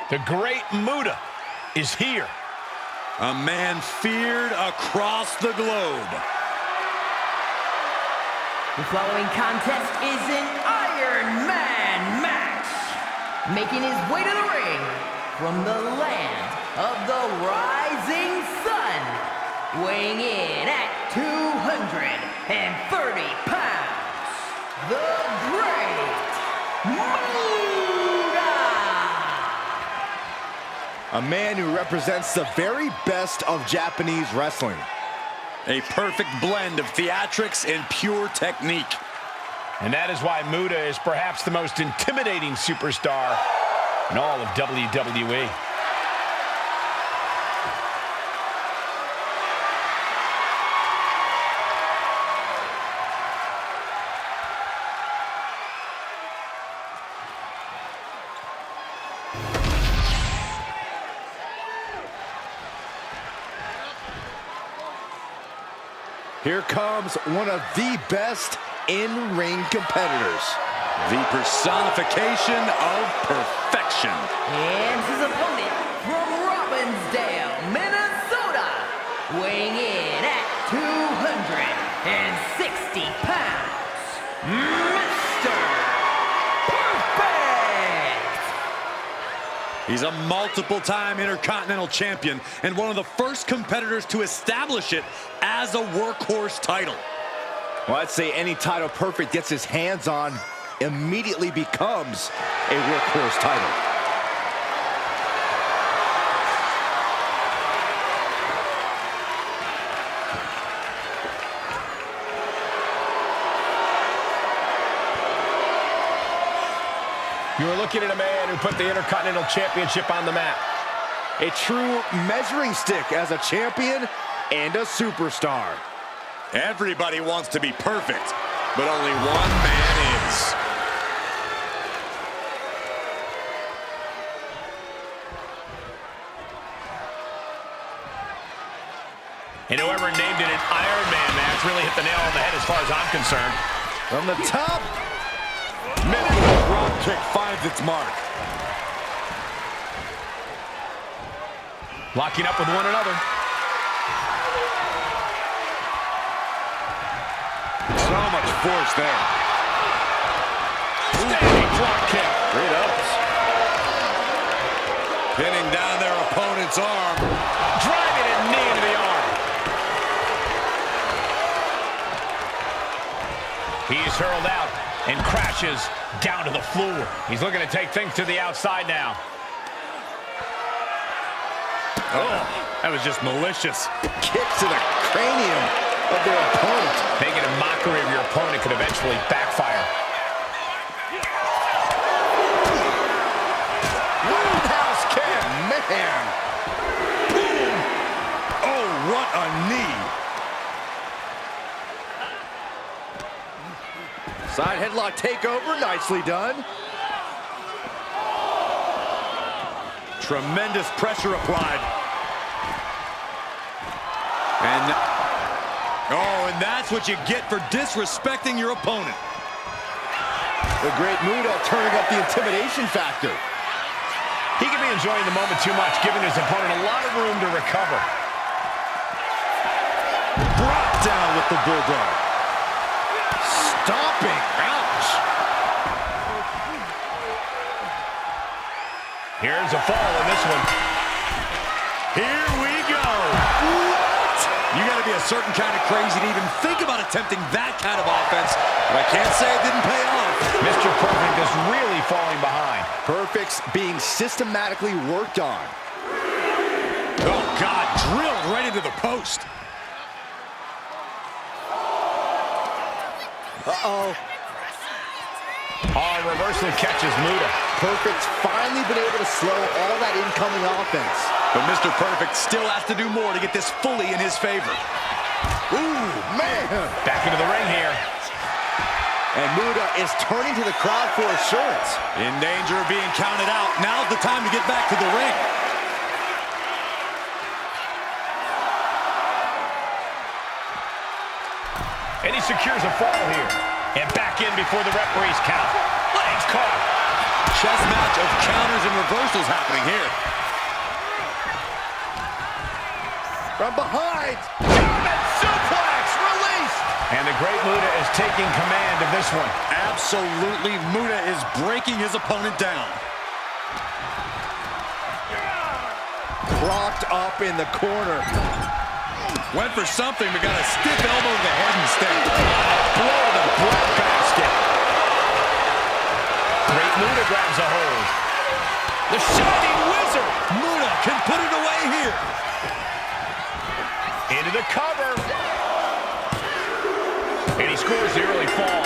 The great Muta is here. A man feared across the globe. The following contest is an Iron Man match. Making his way to the ring from the land of the rising sun. Weighing in at 230 pounds. The great Muta. A man who represents the very best of Japanese wrestling. A perfect blend of theatrics and pure technique. And that is why Muta is perhaps the most intimidating superstar in all of WWE. Here comes one of the best in-ring competitors. The personification of perfection. And his opponent from Robbinsdale, Minnesota. Weighing in at 260 pounds. Mr.Perfect. He's a multiple-time Intercontinental Champion and one of the first competitors to establish it as a workhorse title. Well, I'd say any title Perfect gets his hands on immediately becomes a workhorse title. You're looking at a man who put the Intercontinental Championship on the map. A true measuring stick as a champion and a superstar. Everybody wants to be perfect, but only one man is. And whoever named it an Iron Man match really hit the nail on the head as far as I'm concerned. From the top, Mid-roll drop kick finds its mark. Locking up with one another. So much force there. Standing drop kick. great ups. Pinning down their opponent's arm. Driving a knee into the arm. He's hurled out and crashes down to the floor. He's looking to take things to the outside now. Oh, that was just malicious. Kick to the cranium of their opponent. Making a mockery of your opponent could eventually backfire. Roundhouse kick, man. Boom. Oh, what a knee. Side headlock takeover, nicely done. Tremendous pressure applied. And that's what you get for disrespecting your opponent. The great Muta turning up the intimidation factor. He could be enjoying the moment too much, giving his opponent a lot of room to recover. Brought down with the bulldog. Stomping, ouch. Here's a fall in this one. Here we go. What? You got to be a certain kind of crazy to even think about attempting that kind of offense. But I can't say it didn't pay off. Mr. Perfect is really falling behind. Perfect's being systematically worked on. Oh, God, drilled right into the post. Uh-oh. Reversal catches Muta. Perfect's finally been able to slow all that incoming offense. But Mr. Perfect still has to do more to get this fully in his favor. Ooh, man. Back into the ring here. And Muta is turning to the crowd for assurance. In danger of being counted out. Now's the time to get back to the ring. And he secures a fall here. And back in before the referee's count. Legs caught. Chess match of counters and reversals happening here. From behind. German suplex released. And the great Muta is taking command of this one. Absolutely, Muta is breaking his opponent down. Propped up in the corner. Went for something, but got a stiff elbow to the head instead. Blow to the breadbasket. Great Muta grabs a hold. The Shining Wizard. Muta can put it away here. Into the cover. And he scores the early fall.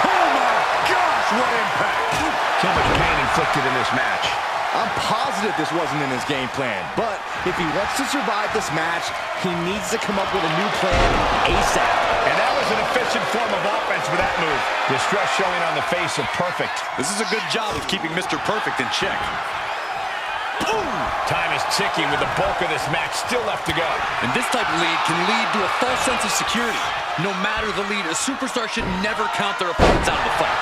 Oh my gosh, what impact. So much pain inflicted in this match. I'm positive this wasn't in his game plan, but if he wants to survive this match, he needs to come up with a new plan ASAP. And that was an efficient form of offense with that move. Distress showing on the face of Perfect. This is a good job of keeping Mr. Perfect in check. Ooh. Time is ticking with the bulk of this match still left to go. And this type of lead can lead to a false sense of security. No matter the lead, a superstar should never count their opponents out of the fight.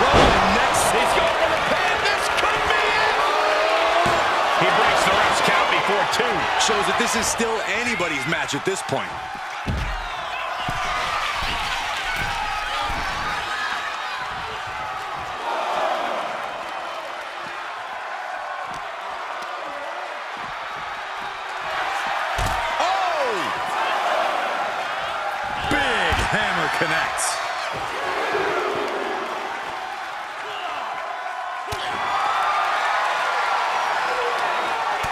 Rolling next. He's going for the pin. This could be it. He breaks the ref's count before two. Shows that this is still anybody's match at this point. Hammer connects.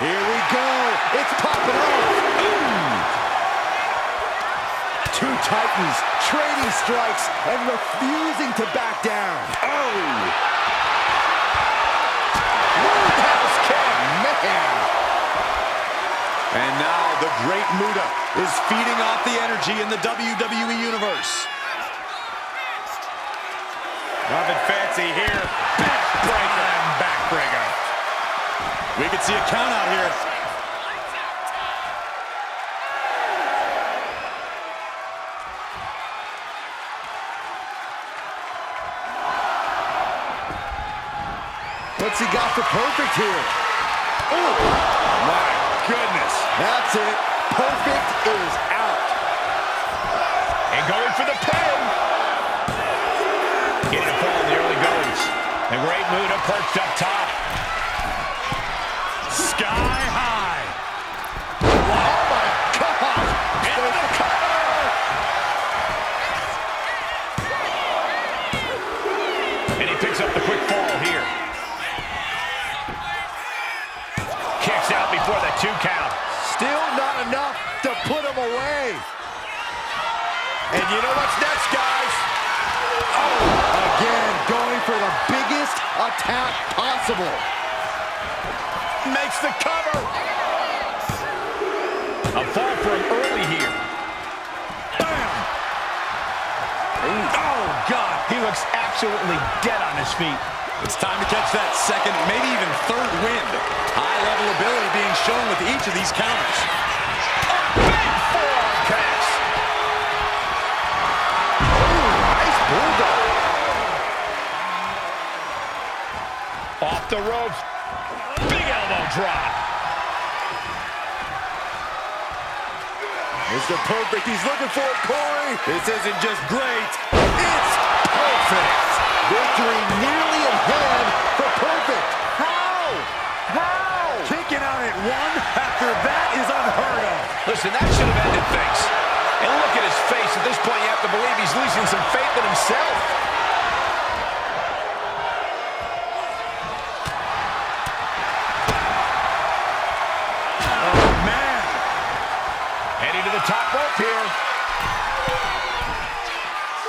Here we go. It's popping off. Two Titans trading strikes and refusing to back down. Roundhouse kick. Man. And now the great Muta is feeding off the energy in the WWE Universe. Nothing fancy here. Backbreaker and backbreaker. We could see a count out here. What's he got for Perfect here? Oh, my goodness. That's it. Perfect is out. And going for the pin. Getting a fall in the early goings. The great Muta perched up top. Sky high. Oh, my God. Into the cover. And he picks up the quick fall here. Kicks out before the 2 count. Still not enough to put him away. And you know what's next, guys? Again, going for the biggest attack possible. Makes the cover. A fall for him early here. Bam! Oh, God. He looks absolutely dead on his feet. It's time to catch that second, maybe even third wind. High-level ability being shown with each of these counters. Big forearm connects. Nice bulldog. Off the ropes. Big elbow drop. Mr. Perfect, he's looking for it, Corey. This isn't just great, it's perfect. Victory nearly in hand for Perfect. How? Kicking out at one after that is unheard of. Listen, that should have ended things. And look at his face. At this point, you have to believe he's losing some faith in himself. Oh, man. Heading to the top rope here.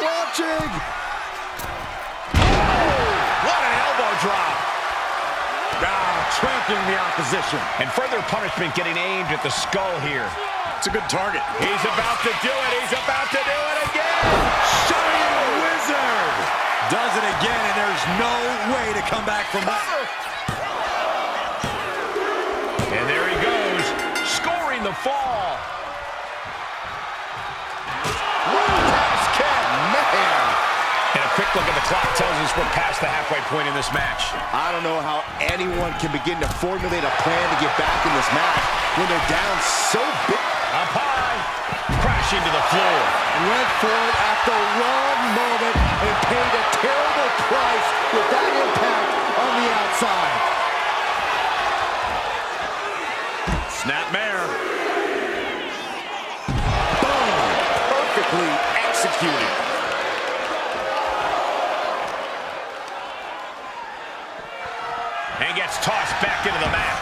Launching. What an elbow drop. Trampling the opposition. And further punishment getting aimed at the skull here. It's a good target. He's about to do it. He's about to do it again. Shining Wizard does it again, and there's no way to come back from that. And there he goes. fall. Roundhouse kick. Man. And a quick look at the clock tells us we're past the halfway point in this match. I don't know how anyone can begin to formulate a plan to get back in this match when they're down so big. Up high, crashing to the floor. Went for it at the wrong moment and paid a terrible price with that impact on the outside. Snapmare. Boom! Perfectly executed. And gets tossed back into the mat.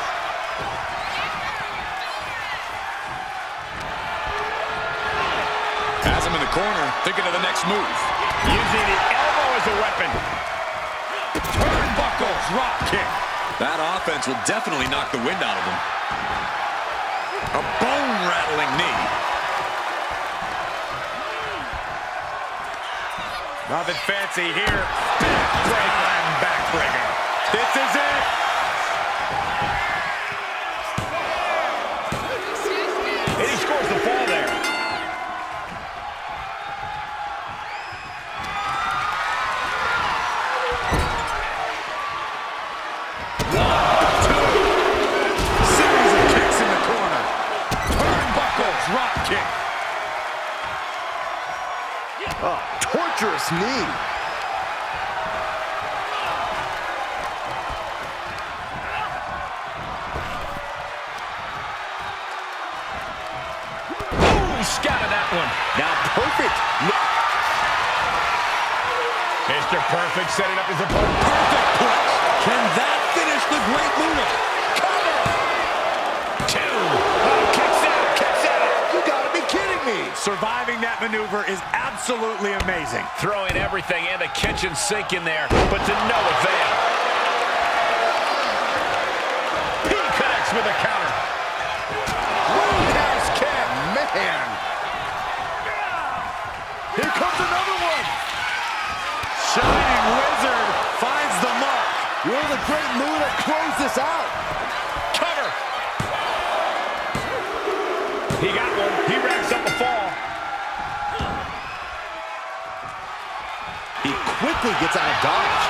Has him in the corner, thinking of the next move. Using the elbow as a weapon. Turnbuckle drop kick. That offense will definitely knock the wind out of him. A bone-rattling knee. Nothing fancy here. Backbreaker. This is it. And he scores the fall there. Series of kicks in the corner. Turnbuckle drop kick. Oh, torturous knee. Scouted that one. Now Perfect. Mr. Perfect setting up his opponent. Perfect place. Can that finish the Great Muta? Two. Oh, kicks out. Kicks out. You gotta be kidding me. Surviving that maneuver is absolutely amazing. Throwing everything and a kitchen sink in there, but to no avail. He connects with a counter. Roundhouse kick. Man. Here comes another one. Shining Wizard finds the mark. Will the Great Muta close this out? Cover. He got one. He racks up a fall. He quickly gets out of dodge.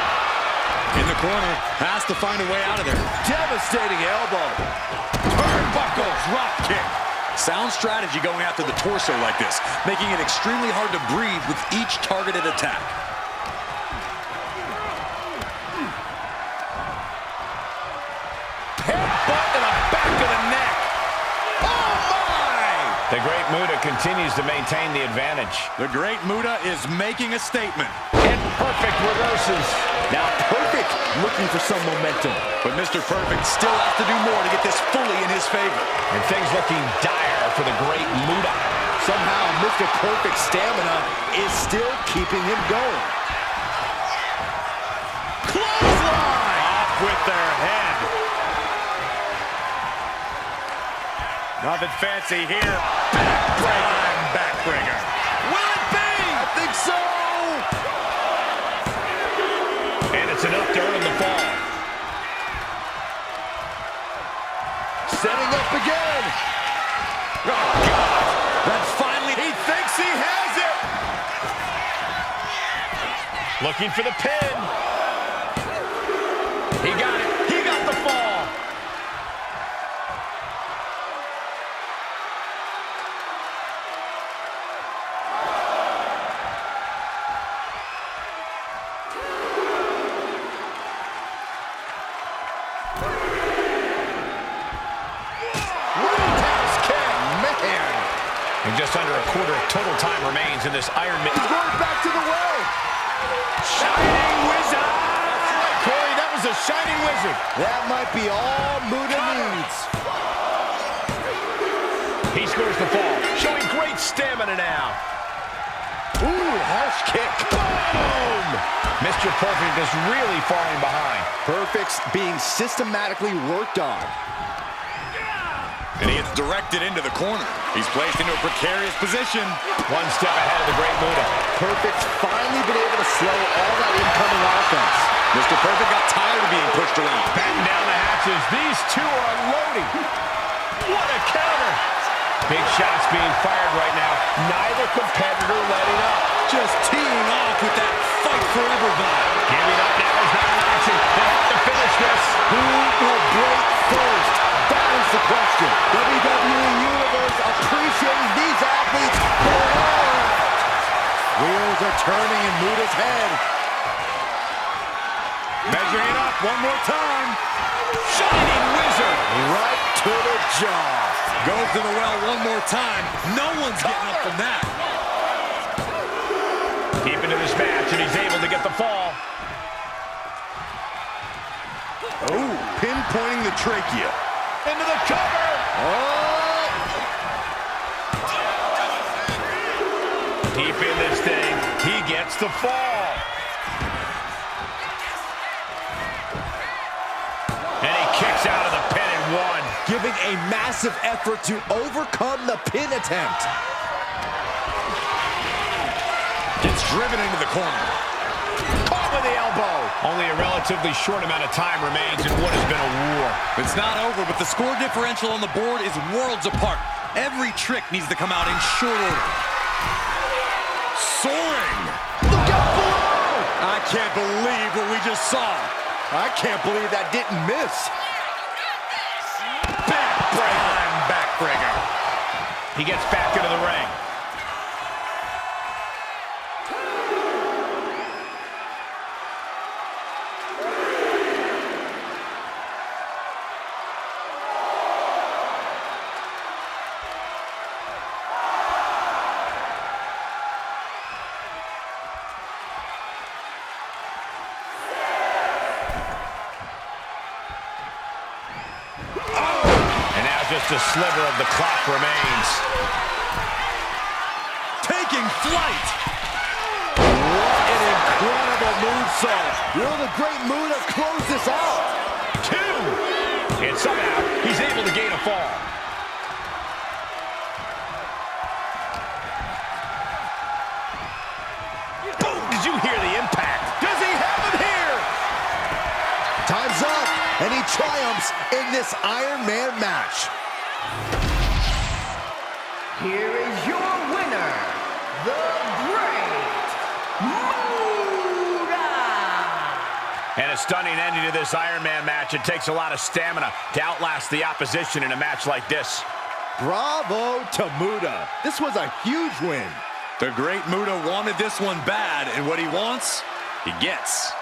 In the corner, has to find a way out of there. Devastating elbow. Turnbuckle drop kick. Sound strategy going after the torso like this, making it extremely hard to breathe with each targeted attack. Headbutt in the back of the neck. Oh my! The Great Muta continues to maintain the advantage. The Great Muta is making a statement. And Perfect reverses. Now Perfect looking for some momentum. But Mr. Perfect still has to do more to get this fully in his favor. And things looking dire for the Great Muta. Somehow Mr. Perfect's stamina is still keeping him going. Clothesline! Off with their head. Nothing fancy here. Backbreaker. Will it be? I think so. And it's enough to earn the fall. Setting up again. Oh, God. That's finally, he thinks he has it. Looking for the pin. He got it. He got the fall. Roundhouse kick. Man. And just under a quarter of total time remains in this Iron Man. He's going back to the way. Shining Wizard. That's right, Corey. That was a Shining Wizard. That might be all Muta needs. He scores the fall, showing great stamina now. Ooh, harsh kick. Boom! Mr. Perfect is really falling behind. Perfect's being systematically worked on. And he gets directed into the corner. He's placed into a precarious position. One step ahead of the Great Muta. Perfect's finally been able to slow all that incoming offense. Mr. Perfect got tired of being pushed around. Batten down the hatches. These two are unloading. What a counter! Big shots being fired right now. Neither competitor letting up. Just teeing off with that fight forever vibe. Giving up now is not an option. They have to finish this. Who will break first? That is the question. WWE Universe appreciating these athletes for all. Wheels are turning in Muta's head. Measuring up one more time. Shining Wizard. Right to the jaw. Goes to the well one more time. No one's getting up from that. Deep into this match, and he's able to get the fall. Oh, pinpointing the trachea. Into the cover. Oh! Deep in this thing, he gets the fall. And he kicks out of the pin and one. Giving a massive effort to overcome the pin attempt. Gets driven into the corner. Caught with the elbow. Only a relatively short amount of time remains in what has been a war. It's not over, but the score differential on the board is worlds apart. Every trick needs to come out in short order. Soaring. Look out below! I can't believe what we just saw. I can't believe that didn't miss. Backbreaker. He gets back into the ring. Just a sliver of the clock remains. Taking flight. What an incredible moonsault. Will the great Muta close this out? 2. And somehow, he's able to gain a fall. Boom! Did you hear the impact? Does he have him here? Time's up, and he triumphs in this Iron Man match. Here is your winner, the Great Muta! And a stunning ending to this Iron Man match. It takes a lot of stamina to outlast the opposition in a match like this. Bravo to Muta. This was a huge win. The great Muta wanted this one bad, and what he wants, he gets.